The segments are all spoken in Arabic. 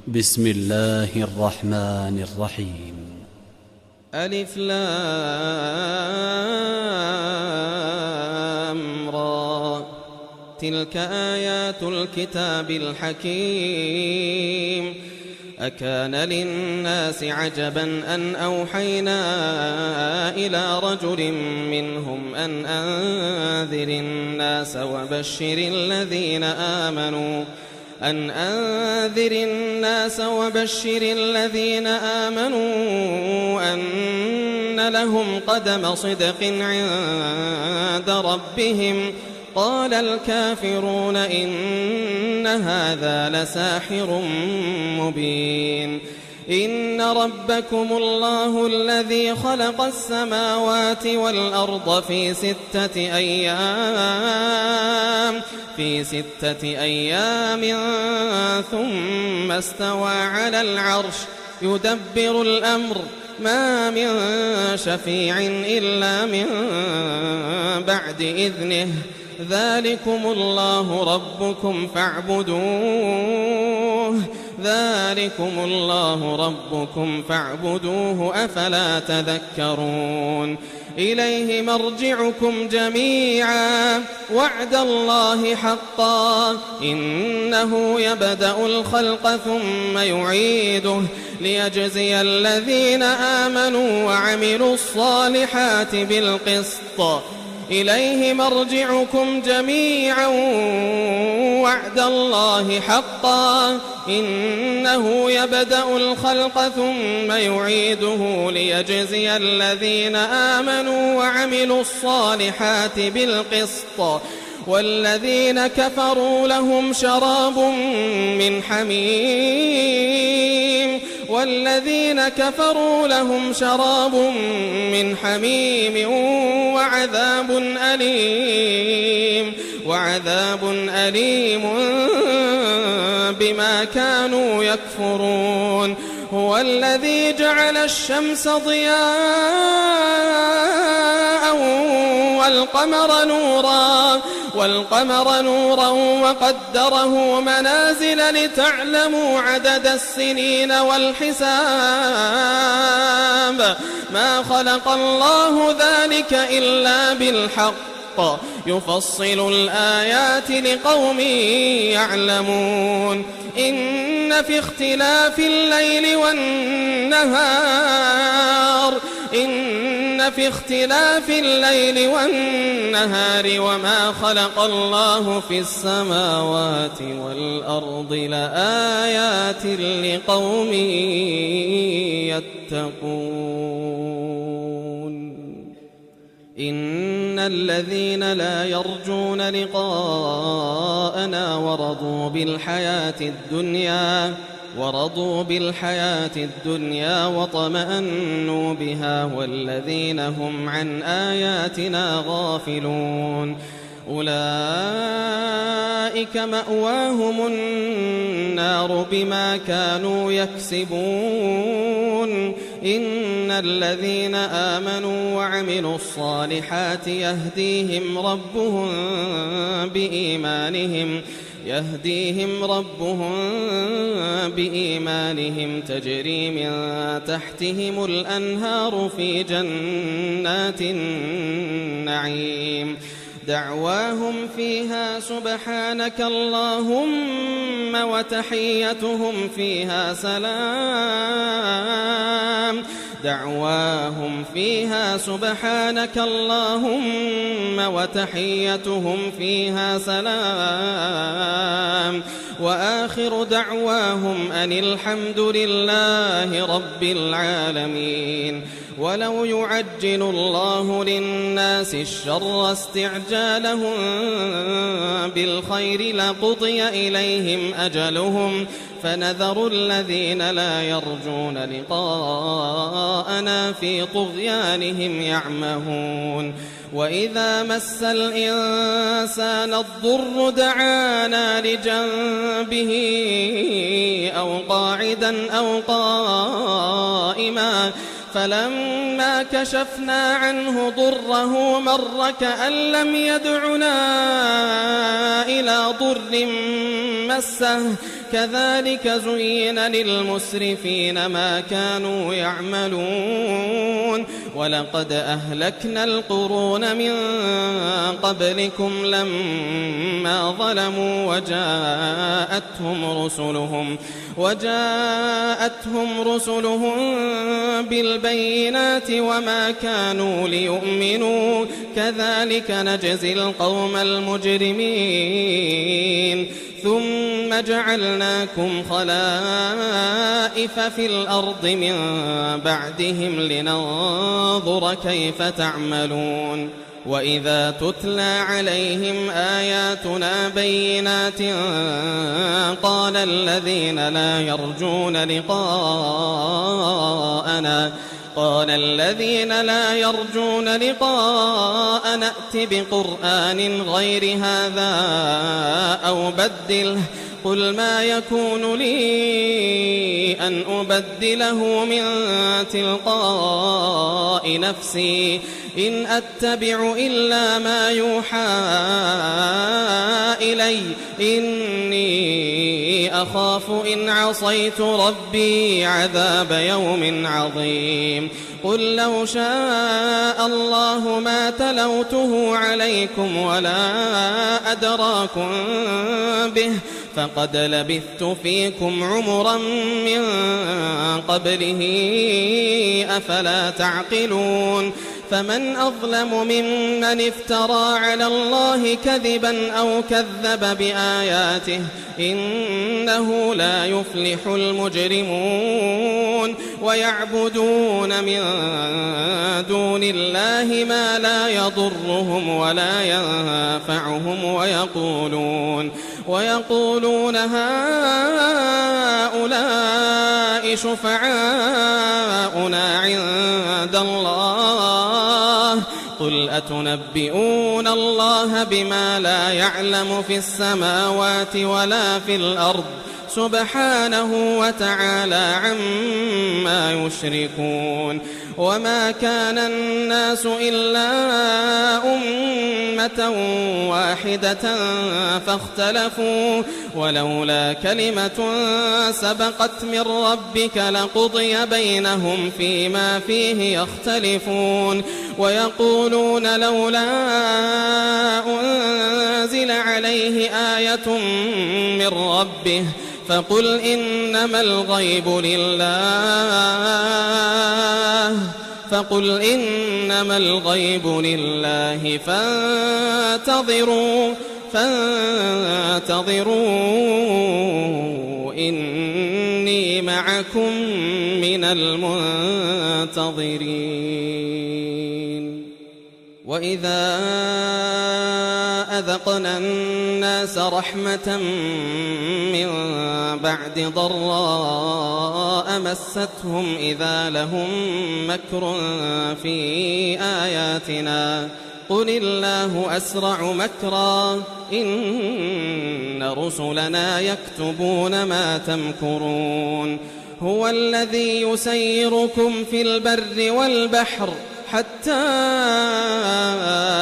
بسم الله الرحمن الرحيم. ألف لام را، تلك آيات الكتاب الحكيم. أكان للناس عجبا أن أوحينا إلى رجل منهم أن أنذر الناس وبشر الذين آمنوا أن لهم قدم صدق عند ربهم. قال الكافرون إن هذا لساحر مبين. إن ربكم الله الذي خلق السماوات والأرض في 6 أيام ثم استوى على العرش يدبر الأمر ما من شفيع إلا من بعد إذنه. ذلكم الله ربكم فاعبدوه أفلا تذكرون. إليه مرجعكم جميعا وعد الله حقا إنه يبدأ الخلق ثم يعيده ليجزي الذين آمنوا وعملوا الصالحات بالقسط. إليه مرجعكم جميعا وعد الله حقا إنه يبدأ الخلق ثم يعيده ليجزي الذين آمنوا وعملوا الصالحات بالقسط. والذين كفروا لهم شراب من حميم وعذاب أليم بما كانوا يكفرون. هو الذي جعل الشمس ضياء والقمر نورا وقدره منازل لتعلموا عدد السنين والحساب. ما خلق الله ذلك إلا بالحق يفصل الآيات لقوم يعلمون. إن في اختلاف الليل والنهار وما خلق الله في السماوات والأرض لآيات لقوم يتقون. إن الذين لا يرجون لقاءنا ورضوا بالحياة الدنيا وطمأنوا بها والذين هم عن آياتنا غافلون أولئك مأواهم النار بما كانوا يكسبون. إن الذين آمنوا وعملوا الصالحات يهديهم ربهم بإيمانهم تجري من تحتهم الأنهار في جنات النعيم. دعواهم فيها سبحانك اللهم وتحيتهم فيها سلام. وآخر دعواهم أن الحمد لله رب العالمين. ولو يعجل الله للناس الشر استعجالهم بالخير لقضي إليهم أجلهم فنذر الذين لا يرجون لقاءنا في طغيانهم يعمهون. وإذا مس الإنسان الضر دعانا لجنبه أو قاعدا أو قائما فلما كشفنا عنه ضره مر كأن لم يدعنا إلى ضر مسه كذلك زين للمسرفين ما كانوا يعملون ولقد أهلكنا القرون من قبلكم لما ظلموا وجاءتهم رسلهم بالبينات وما كانوا ليؤمنوا كذلك نجزي القوم المجرمين ثم جعلناكم خلائف في الأرض من بعدهم لننظر كيف تعملون وإذا تتلى عليهم آياتنا بينات قال الذين لا يرجون لقاءنا ائت بقرآن غير هذا أو بدله قل ما يكون لي أن أبدله من تلقاء نفسي إن أتبع إلا ما يوحى إلي إني أخاف إن عصيت ربي عذاب يوم عظيم قل لو شاء الله ما تلوته عليكم ولا أدراكم به فقد لبثت فيكم عمرا من قبله أفلا تعقلون فمن أظلم ممن افترى على الله كذبا أو كذب بآياته إنه لا يفلح المجرمون ويعبدون من دون الله ما لا يضرهم ولا ينفعهم ويقولون هؤلاء شفعاؤنا عند الله قل أتنبئون الله بما لا يعلم في السماوات ولا في الأرض سبحانه وتعالى عما يشركون وما كان الناس إلا أمة واحدة فاختلفوا ولولا كلمة سبقت من ربك لقضي بينهم فيما فيه يختلفون ويقولون لولا أنزل عليه آية من ربه فقل إنما الغيب لله فانتظروا إني معكم من المنتظرين وإذا أذقنا الناس رحمة من بعد ضراء مستهم إذا لهم مكر في آياتنا قل الله أسرع مكرا إن رسلنا يكتبون ما تمكرون هو الذي يسيركم في البر والبحر حتى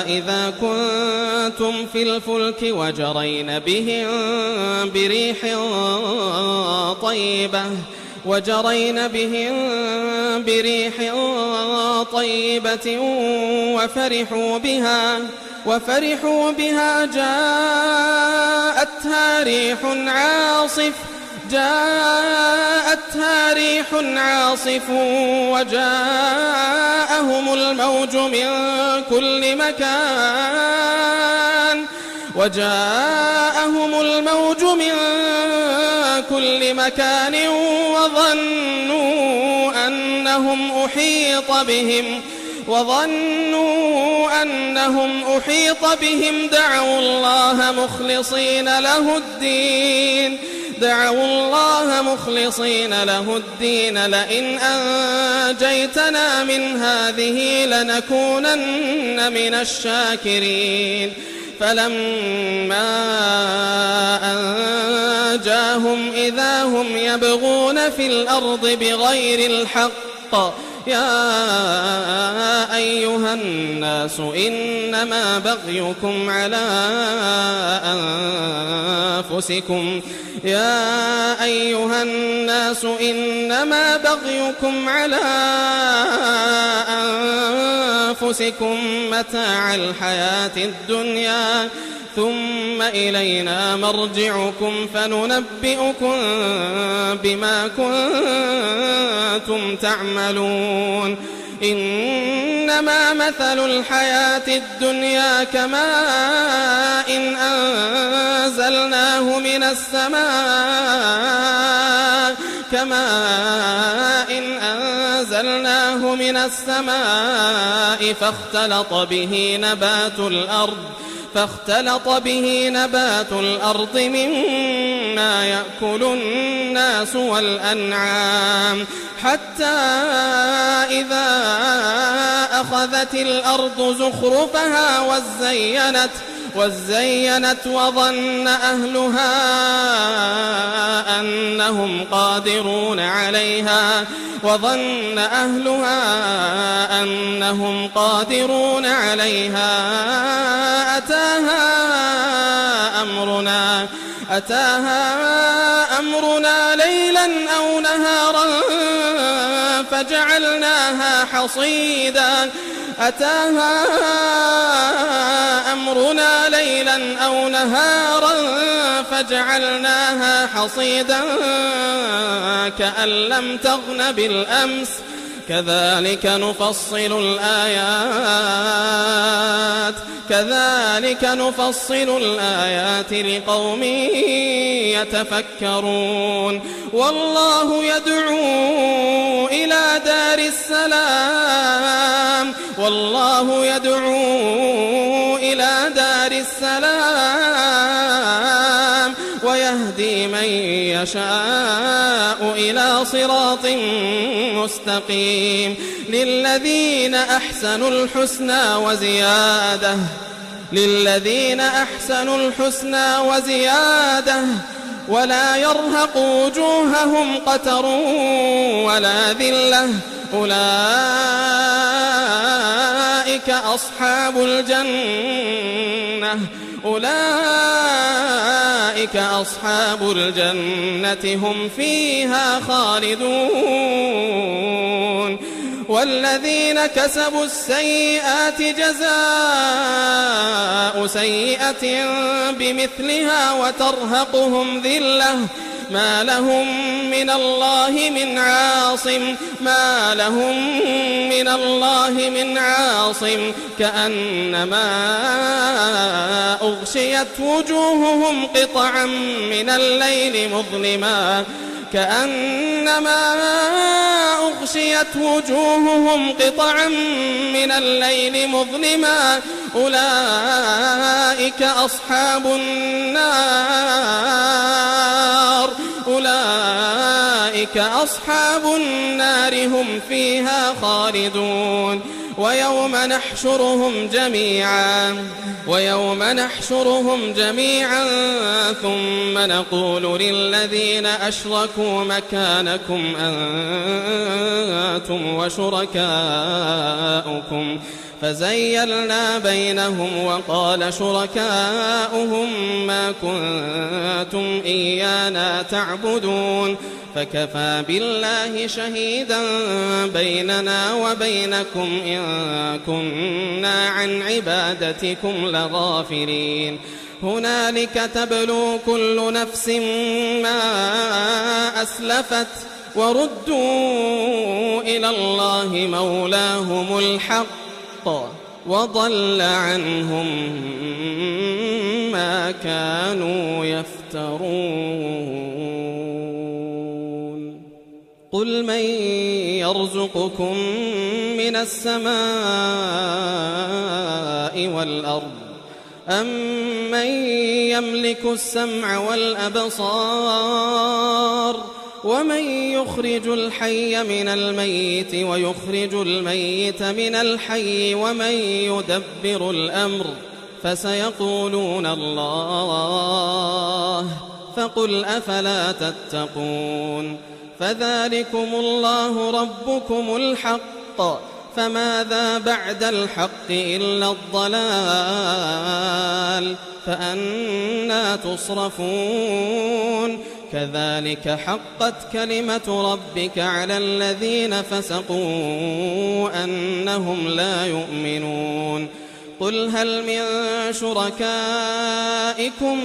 إذا كنتم في الفلك وجرين بهم بريح طيبة وفرحوا بها جاءتها ريح عاصف وجاءهم الموج من كل مكان وظنوا أنهم أحيط بهم دعوا الله مخلصين له الدين لئن أنجيتنا من هذه لنكونن من الشاكرين فلما أنجاهم إذا هم يبغون في الأرض بغير الحق يا أيها الناس إنما بغيكم على أنفسكم متاع الحياة الدنيا ثم إلينا مرجعكم فننبئكم بما كنتم تعملون إنما مثل الحياة الدنيا كماء أنزلناه من السماء فاختلط به نبات الأرض مما يأكل الناس والأنعام حتى إذا أخذت الأرض زخرفها وزينت وظن أهلها أنهم قادرون عليها أتاها أمرنا ليلا أو نهارا فجعلناها حصيدا كأن لم تغن بالأمس كذلك نفصل الآيات لقوم يتفكرون والله يدعو إلى دار السلام ويهدي من يشاء إلى صراط مستقيم للذين أحسنوا الحسنى وزيادة ولا يرهق وجوههم قتر ولا ذلة أولئك أصحاب الجنة هم فيها خالدون والذين كسبوا السيئات جزاء سيئة بمثلها وترهقهم ذلة ما لهم من الله من عاصم كأنما أغشيت وجوههم قطعا من الليل مظلما أولئك أصحاب النار هم فيها خالدون ويوم نحشرهم جميعا ثم نقول للذين أشركوا مكانكم أنتم وشركاؤكم فزيلنا بينهم وقال شركاؤهم ما كنتم إيانا تعبدون فكفى بالله شهيدا بيننا وبينكم إن كنا عن عبادتكم لغافلين هنالك تبلو كل نفس ما أسلفت وردوا إلى الله مولاهم الحق وضل عنهم ما كانوا يفترون قل من يرزقكم من السماء والأرض أمن يملك السمع والأبصار ومن يخرج الحي من الميت ويخرج الميت من الحي ومن يدبر الأمر فسيقولون الله فقل أفلا تتقون فذلكم الله ربكم الحق، فماذا بعد الحق إلا الضلال، فأنى تصرفون. كذلك حقت كلمة ربك على الذين فسقوا أنهم لا يؤمنون. قل هل من شركائكم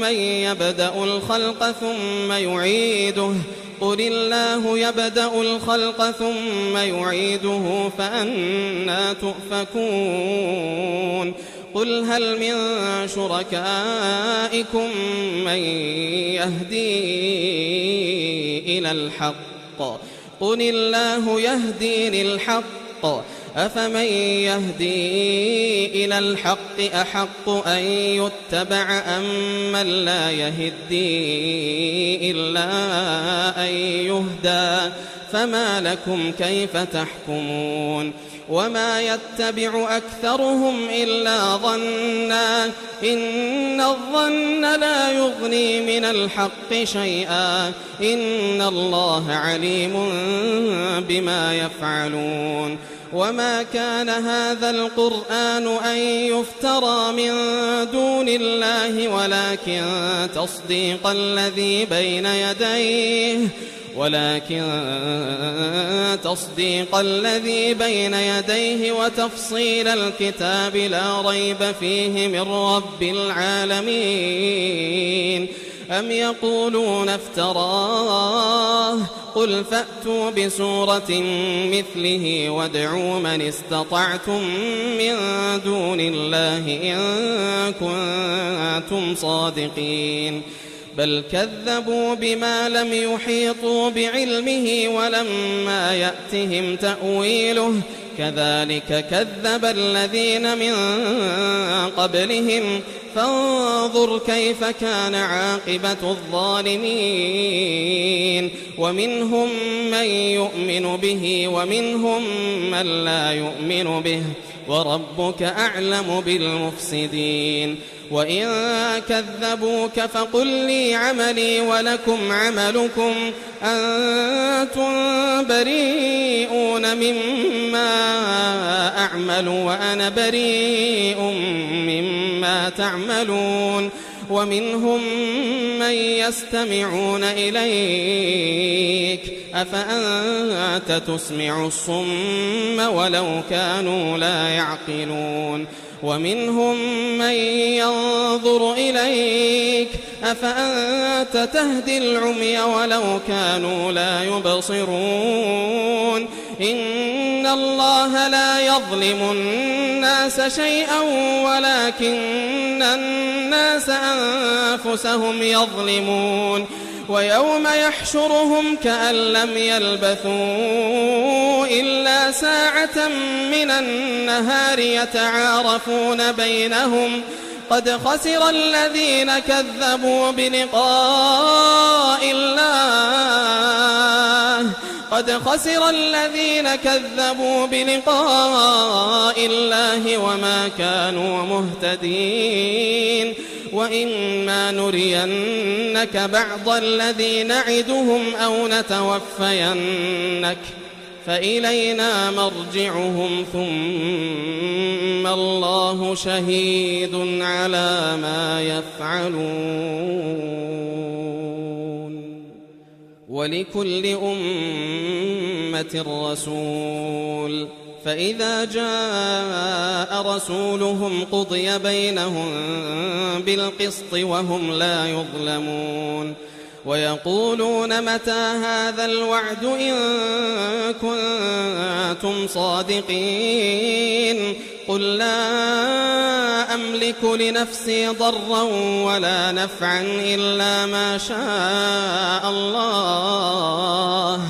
من يبدأ الخلق ثم يعيده، قل الله يبدأ الخلق ثم يعيده فأنى تؤفكون. قل هل من شركائكم من يهدي إلى الحق، قل الله يهدي للحق، أفمن يهدي إلى الحق أحق أن يتبع أم من لا يهدي إلا أن يهدى، فما لكم كيف تحكمون. وما يتبع أكثرهم إلا ظنا، إن الظن لا يغني من الحق شيئا، إن الله عليم بما يفعلون. وما كان هذا القرآن أن يفترى من دون الله، ولكن تصديق الذي بين يديه وتفصيل الكتاب لا ريب فيه من رب العالمين. أم يقولون افتراه، قل فأتوا بسورة مثله وادعوا من استطعتم من دون الله إن كنتم صادقين. بل كذبوا بما لم يحيطوا بعلمه ولما يأتهم تأويله، كذلك كذب الذين من قبلهم، فانظر كيف كان عاقبة الظالمين. ومنهم من يؤمن به ومنهم من لا يؤمن به، وربك أعلم بالمفسدين. وإن كذبوك فقل لي عملي ولكم عملكم، أنتم بريئون مما أعمل وأنا بريء مما تعملون. ومنهم من يستمعون إليك، أفأنت تسمع الصم ولو كانوا لا يعقلون. ومنهم من ينظر إليك، أفأنت تهدي العمي ولو كانوا لا يبصرون. إن الله لا يظلم الناس شيئا ولكن الناس أنفسهم يظلمون. ويوم يحشرهم كأن لم يلبثوا إلا ساعة من النهار يتعارفون بينهم، قد خسر الذين كذبوا بلقاء الله وما كانوا مهتدين. وإما نرينك بعض الذي نعدهم أو نتوفينك فإلينا مرجعهم، ثم الله شهيد على ما يفعلون. ولكل أمة رسول، فإذا جاء رسولهم قضي بينهم بالقسط وهم لا يظلمون. ويقولون متى هذا الوعد إن كنتم صادقين. قل لا أملك لنفسي ضرا ولا نفعا إلا ما شاء الله،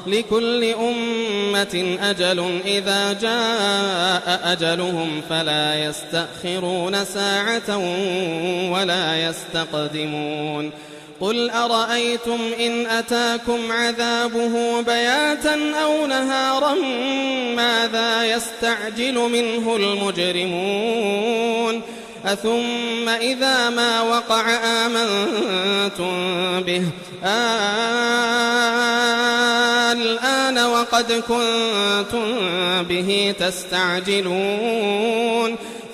لكل أمة أجل إذا جاء أجلهم فلا يستأخرون ساعة ولا يستقدمون. قل أرأيتم إن أتاكم عذابه بياتا أو نهارا ماذا يستعجل منه المجرمون؟ أثم إذا ما وقع آمنتم به آن وقد كنتم به تستعجلون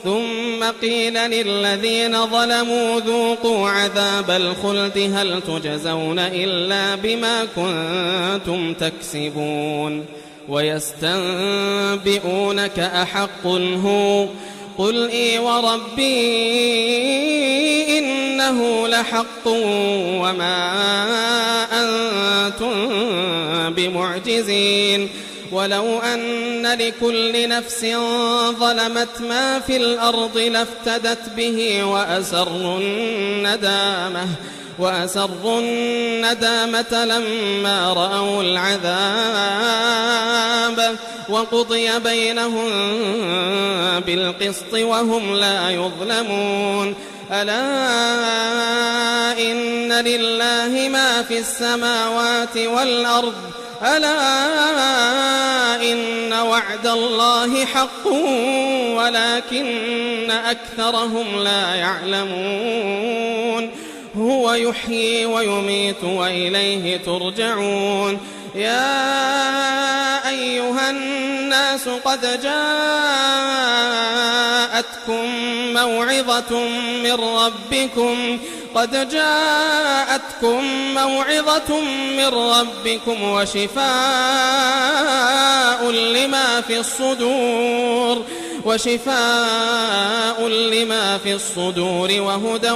ثم قيل للذين ظلموا ذوقوا عذاب الخلد هل تجزون إلا بما كنتم تكسبون ويستنبئونك أحق هو قل إي وربي إنه لحق وما أنتم بمعجزين ولو أن لكل نفس ظلمت ما في الأرض لافتدت به وأسروا الندامة لما رأوا العذاب وقضي بينهم بالقسط وهم لا يظلمون ألا إن لله ما في السماوات والأرض ألا إن وعد الله حق ولكن أكثرهم لا يعلمون هو يحيي ويميت وإليه ترجعون يا أيها الناس قد جاءتكم موعظة من ربكم وشفاء لما في الصدور وهدى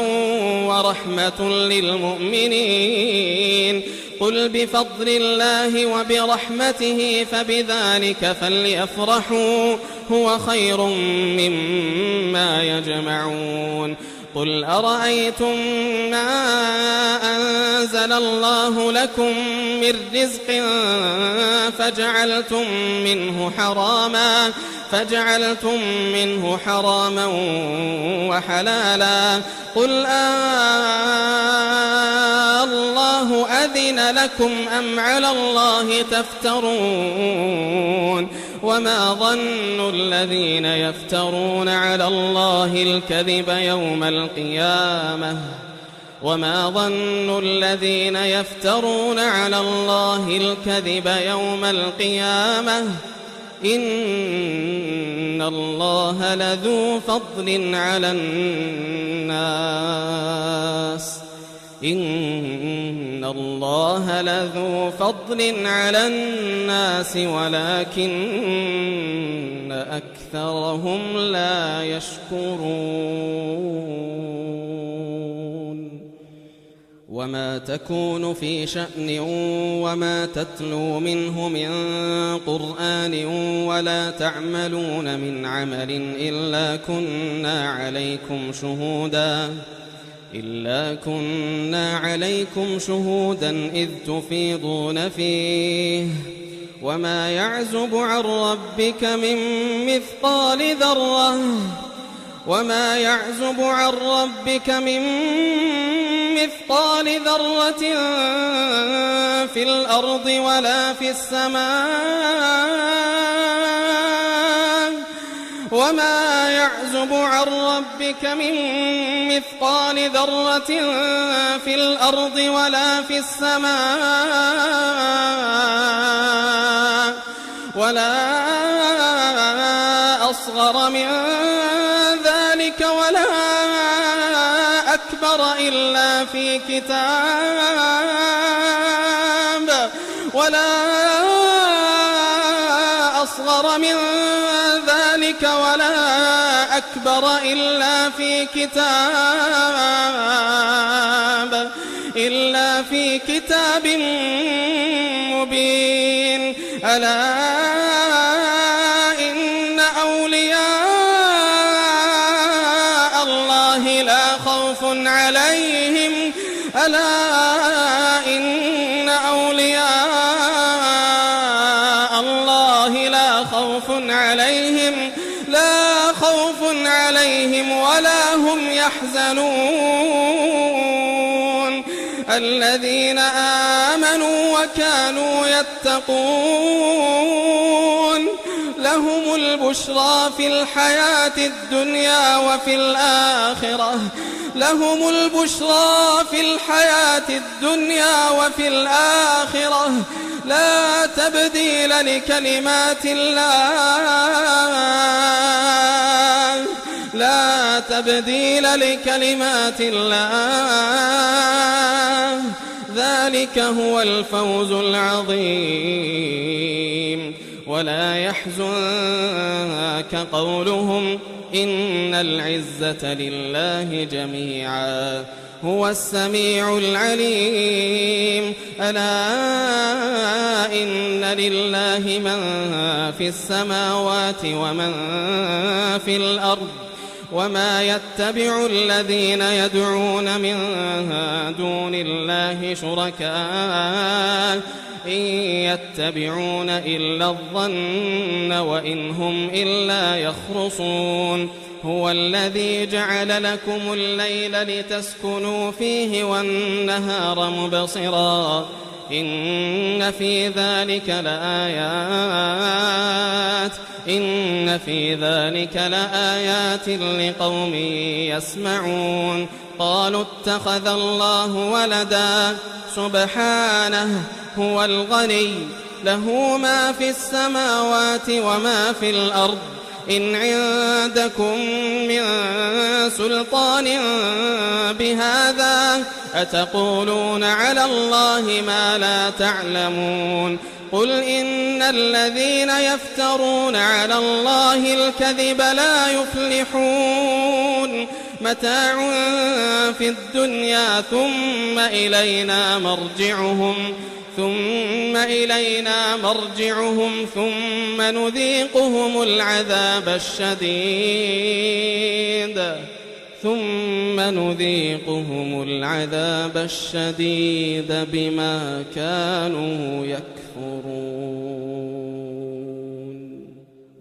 ورحمة للمؤمنين قل بفضل الله وبرحمته فبذلك فليفرحوا هو خير مما يجمعون قل أرأيتم ما أنزل الله لكم من رزق فجعلتم منه حراما وحلالا قل الله أذن لكم أم على الله تفترون وما ظن الذين يفترون على الله الكذب يوم القيامة إن الله لذو فضل على الناس ولكن أكثرهم لا يشكرون وما تكون في شأن وما تتلو منه من قرآن ولا تعملون من عمل إلا كنا عليكم شهودا إذ تفيضون فيه وما يعزب عن ربك من مثقال ذرة في الأرض ولا في السماء وما يعزب عن ربك من مثقال ذرة في الأرض ولا في السماء ولا أصغر من ذلك ولا أكبر إلا في كتاب مبين ألا إن أولياء الله لا خوف عليهم ولا هم يحزنون الذين آمنوا وكانوا يتقون لهم البشرى في الحياة الدنيا وفي الآخرة لهم البشرى في الحياة الدنيا وفي الآخرة لا تبديل لكلمات الله لا تبديل لكلمات الله ذلك هو الفوز العظيم ولا يحزنك قولهم إن العزة لله جميعا هو السميع العليم ألا إن لله من في السماوات ومن في الأرض وما يتبع الذين يدعون من دون الله شركاء إن يتبعون إلا الظن وإن هم إلا يخرصون هو الذي جعل لكم الليل لتسكنوا فيه والنهار مبصرا إن في ذلك لآيات لقوم يسمعون قالوا اتخذ الله ولدا سبحانه هو الغني له ما في السماوات وما في الأرض إن عندكم من سلطان بهذا أتقولون على الله ما لا تعلمون قل إن الذين يفترون على الله الكذب لا يفلحون متاع في الدنيا ثم إلينا مرجعهم ثم نذيقهم العذاب الشديد بما كانوا يكفرون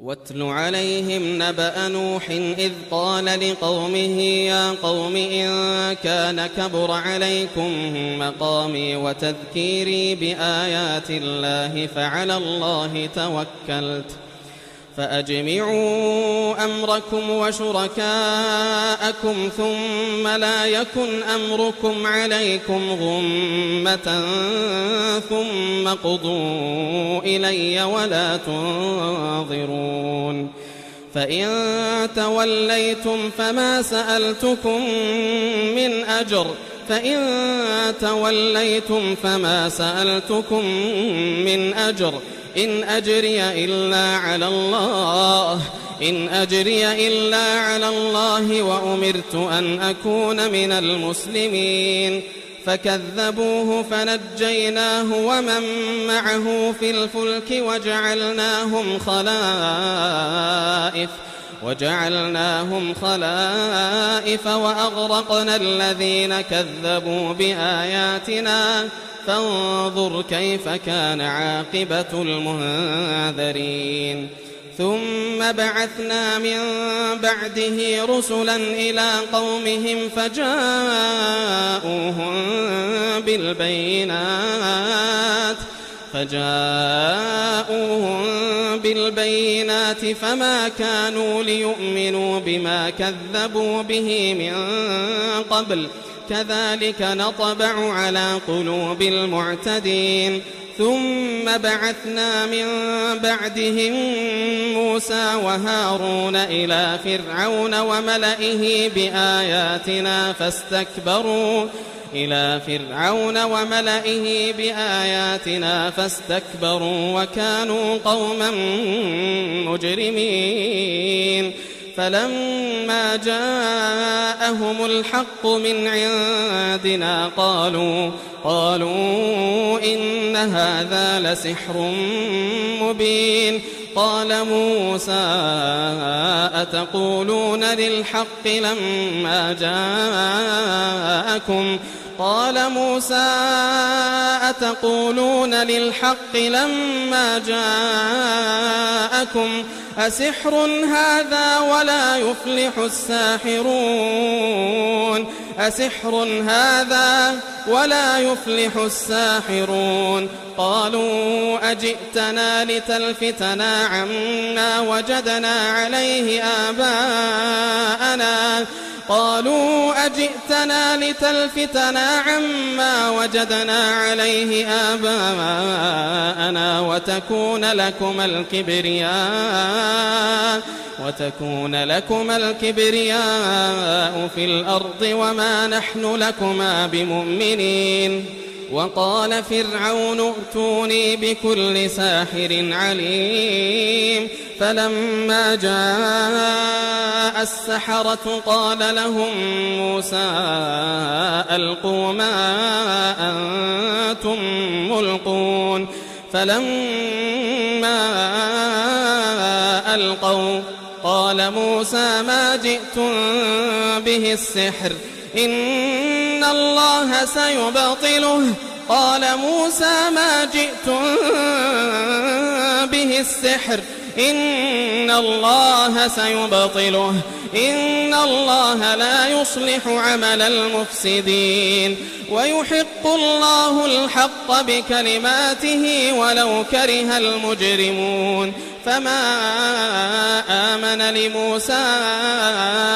واتل عليهم نبأ نوح إذ قال لقومه يا قوم إن كان كبر عليكم مقامي وتذكيري بآيات الله فعلى الله توكلت فأجمعوا أمركم وشركاءكم ثم لا يكن أمركم عليكم غمة ثم قضوا إلي ولا تنظرون فإن توليتم فما سألتكم من أجر إن أجري إلا على الله وأمرت أن أكون من المسلمين فكذبوه فنجيناه ومن معه في الفلك وجعلناهم خلائف وأغرقنا الذين كذبوا بآياتنا فانظر كيف كان عاقبة المنذرين ثم بعثنا من بعده رسلا إلى قومهم فجاءوهم بالبينات فما كانوا ليؤمنوا بما كذبوا به من قبل كذلك نطبع على قلوب المعتدين ثم بعثنا من بعدهم موسى وهارون إلى فرعون وملئه بآياتنا فاستكبروا وكانوا قوما مجرمين فلما جاءهم الحق من عندنا قالوا إن هذا لسحر مبين قال موسى أتقولون للحق لما جاءكم أسحر هذا ولا يفلح الساحرون أسحر هذا ولا يفلح الساحرون قالوا أجئتنا لتلفتنا عما وجدنا عليه آباءنا وتكون لكما الكبرياء في الأرض وما نحن لكما بمؤمنين وقال فرعون ائتوني بكل ساحر عليم فلما جاء السحرة قال لهم موسى ألقوا ما أنتم ملقون فلما ألقوا قال موسى ما جئتم به السحر إن الله سيبطله قال موسى ما جئتم به السحر إن الله سيبطله إن الله لا يصلح عمل المفسدين ويحق الله الحق بكلماته ولو كره المجرمون فما آمن لموسى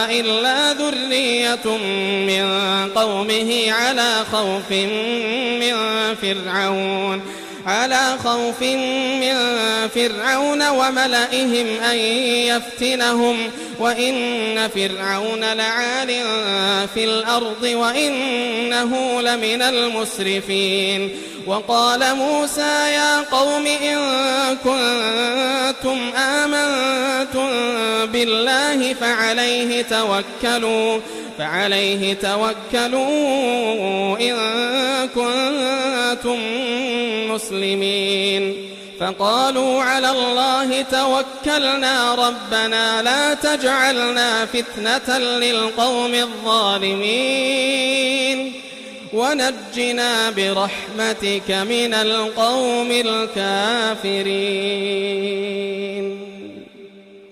إلا ذرية من قومه على خوف من فرعون وملئهم أن يفتنهم وإن فرعون لعال في الأرض وإنه لمن المسرفين وقال موسى يا قوم إن كنتم آمنتم بالله فعليه توكلوا إن كنتم مسلمين فقالوا على الله توكلنا ربنا لا تجعلنا فتنة للقوم الظالمين ونجنا برحمتك من القوم الكافرين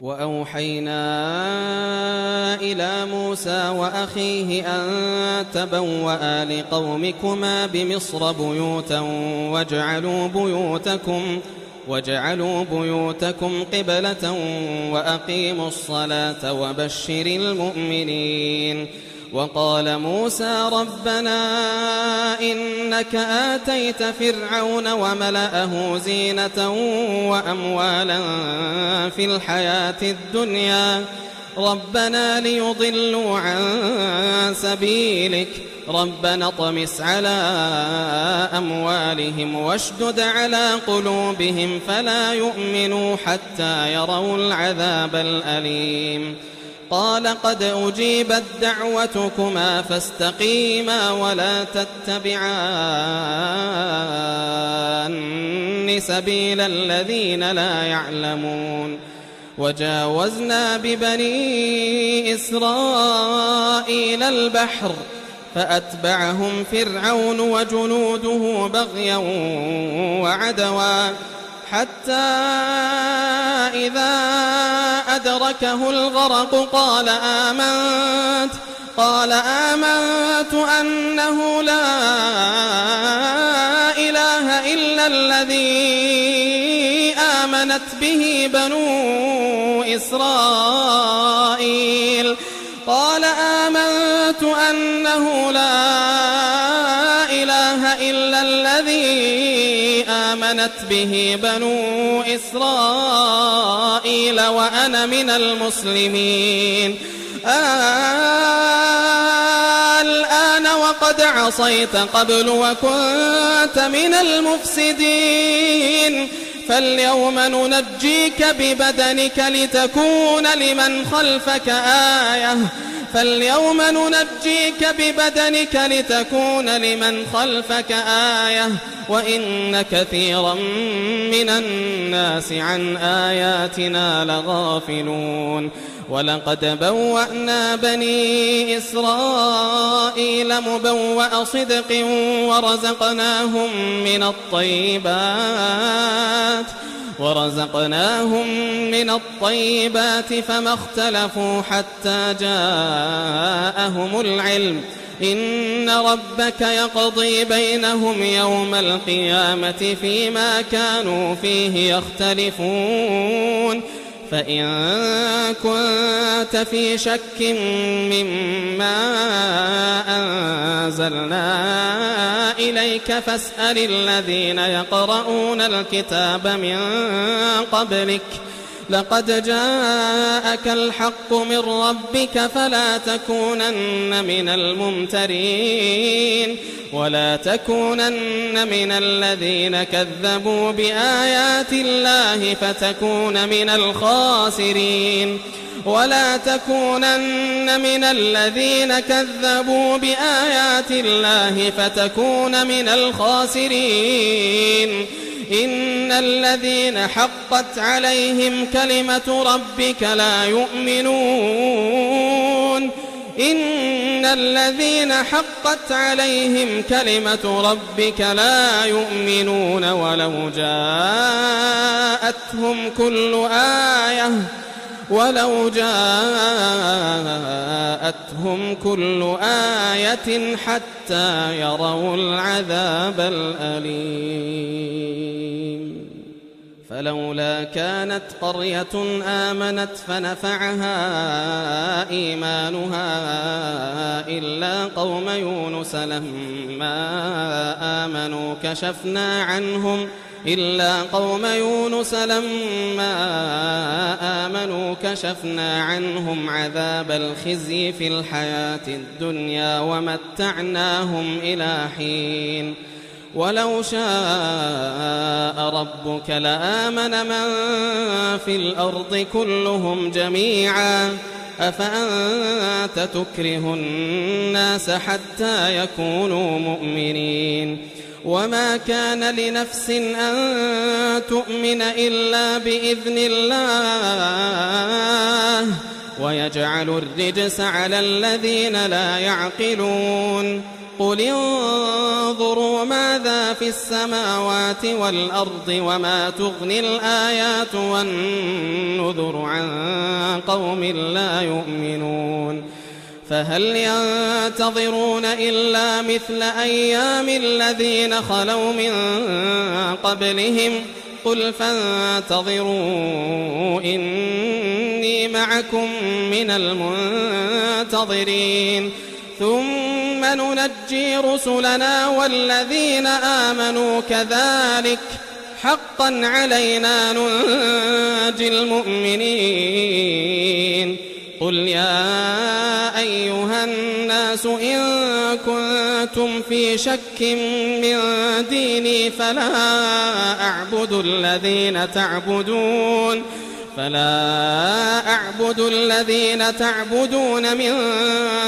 وأوحينا إلى موسى وأخيه أن تبوأ لقومكما بمصر بيوتا واجعلوا بيوتكم قبلة وأقيموا الصلاة وبشر المؤمنين وقال موسى ربنا إنك آتيت فرعون وملأه زينة وأموالا في الحياة الدنيا ربنا ليضلوا عن سبيلك ربنا اطمس على أموالهم واشدد على قلوبهم فلا يؤمنوا حتى يروا العذاب الأليم قال قد أجيبت دعوتكما فاستقيما ولا تتبعان سبيل الذين لا يعلمون وجاوزنا ببني إسرائيل البحر فأتبعهم فرعون وجنوده بغيا وعدوا حتى إذا أدركه الغرق قال آمنت أنه لا إله إلا الذي آمنت به بنو إسرائيل وأنا من المسلمين الآن وقد عصيت قبل وكنت من المفسدين فاليوم ننجيك ببدنك لتكون لمن خلفك آية وإن كثيرا من الناس عن آياتنا لغافلون ولقد بوأنا بني إسرائيل مبوأ ورزقناهم من الطيبات فما اختلفوا حتى جاءهم العلم إن ربك يقضي بينهم يوم القيامة فيما كانوا فيه يختلفون فإن كنت في شك مما أنزلنا إليك فاسأل الذين يقرؤون الكتاب من قبلك لقد جاءك الحق من ربك فلا تكونن من الممترين ولا تكونن من الذين كذبوا بآيات الله فتكون من الخاسرين ولا تكونن من الذين كذبوا بآيات الله فتكون من الخاسرين إن الذين حقت عليهم كلمة ربك لا يؤمنون إن الذين حقت عليهم كلمة ربك لا يؤمنون ولو جاءتهم كل آية حتى يروا العذاب الأليم فلولا كانت قرية آمنت فنفعها إيمانها إلا قوم يونس لما آمنوا كشفنا عنهم عذاب الخزي في الحياة الدنيا ومتعناهم إلى حين ولو شاء ربك لآمن من في الأرض كلهم جميعا أفأنت تكره الناس حتى يكونوا مؤمنين وما كان لنفس أن تؤمن إلا بإذن الله ويجعل الرجس على الذين لا يعقلون قل انظروا ماذا في السماوات والأرض وما تغني الآيات والنذر عن قوم لا يؤمنون فهل ينتظرون إلا مثل أيام الذين خلوا من قبلهم قل فانتظروا إني معكم من المنتظرين ثم ننجي رسلنا والذين آمنوا كذلك حقا علينا ننجي المؤمنين قل يا أيها الناس إن كنتم في شك من ديني فلا أعبد الذين تعبدون من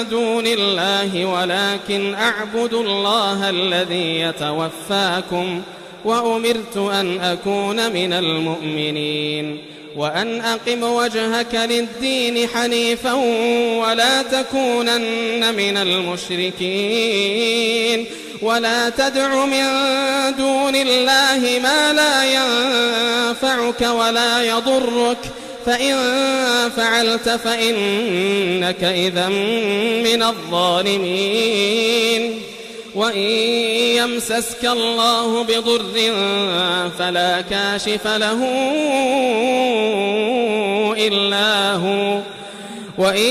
دون الله ولكن أعبد الله الذي يتوفاكم وأمرت أن أكون من المؤمنين وأن أقم وجهك للدين حنيفا ولا تكونن من المشركين ولا تدع من دون الله ما لا ينفعك ولا يضرك فإن فعلت فإنك إذا من الظالمين وإن يمسسك الله بضر فلا كاشف له إلا هو وإن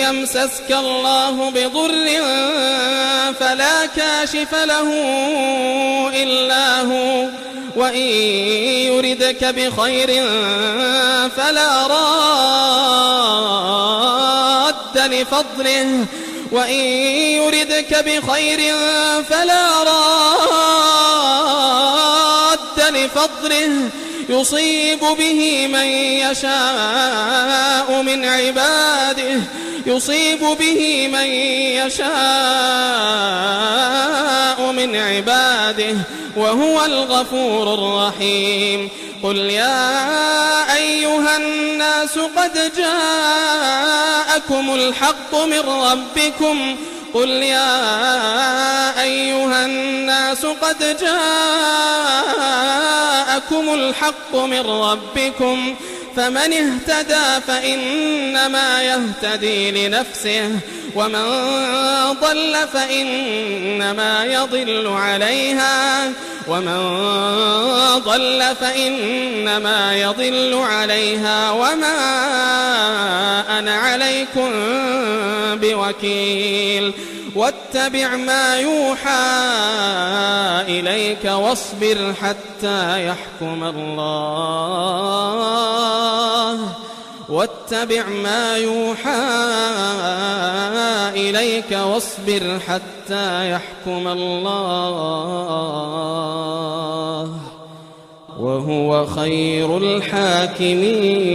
يمسسك الله بضر فلا كاشف له إلا هو وإن يردك بخير فلا راد لفضله وإن يردك بخير فلا راد لفضله يصيب به من يشاء من عباده وهو الغفور الرحيم قل يا أيها الناس قد جاءكم الحق من ربكم قل يا أيها الناس قد جاءكم الحق من ربكم فمن اهتدى فإنما يهتدي لنفسه ومن ضل فإنما يضل عليها وما أنا عليكم بوكيل واتبع ما يوحى إليك واصبر حتى يحكم الله واتبع ما يوحى إليك واصبر حتى يحكم الله وهو خير الحاكمين.